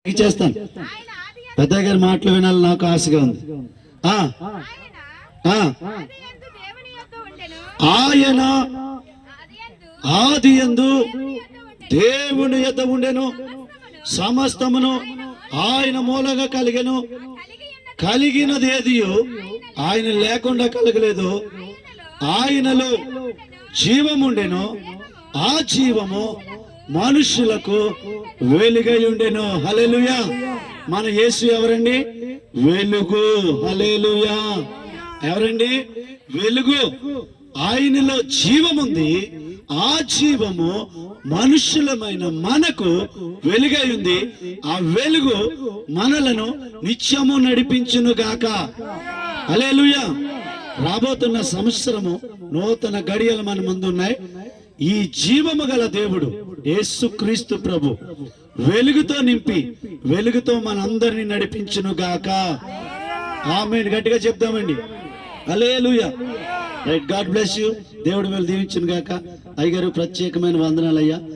చేస్తాను. పెద్దయ్య గారి మాటలు వినాలి నాకు ఆశగా ఉంది. ఆయన ఆదియందు దేవుని యొద్ద ఉండెను, సమస్తమును ఆయన మూలంగా కలిగెను. కలిగినది ఏదియో ఆయన లేకుండా కలగలేదు. ఆయనలో జీవముండెను, ఆ జీవము మనుషులకు వెలుగై ఉండెను. హల్లెలూయా. మన యేసు ఎవరండి? వెలుగు. హల్లెలూయా. ఎవరండి? వెలుగు. ఆయనలో జీవముంది, ఆ జీవము మనుషులమైన మనకు వెలుగై ఉంది. ఆ వెలుగు మనలను నిత్యము నడిపించును గాక. హల్లెలూయా. రాబోతున్న సంవత్సరము నూతన గడియలు మన ముందు ఉన్నాయి. ఈ జీవము గల దేవుడు యేసుక్రీస్తు ప్రభు వెలుగుతో నింపి వెలుగుతో మనందరినీ నడిపించును గాక. ఆమేన్. గట్టిగా చెప్దామండి. హల్లెలూయా. రైట్. God bless you. దేవుడు వీళ్ళు దీవించును గాక. అయ్యగారు ప్రత్యేకమైన వందనాలు అయ్యా.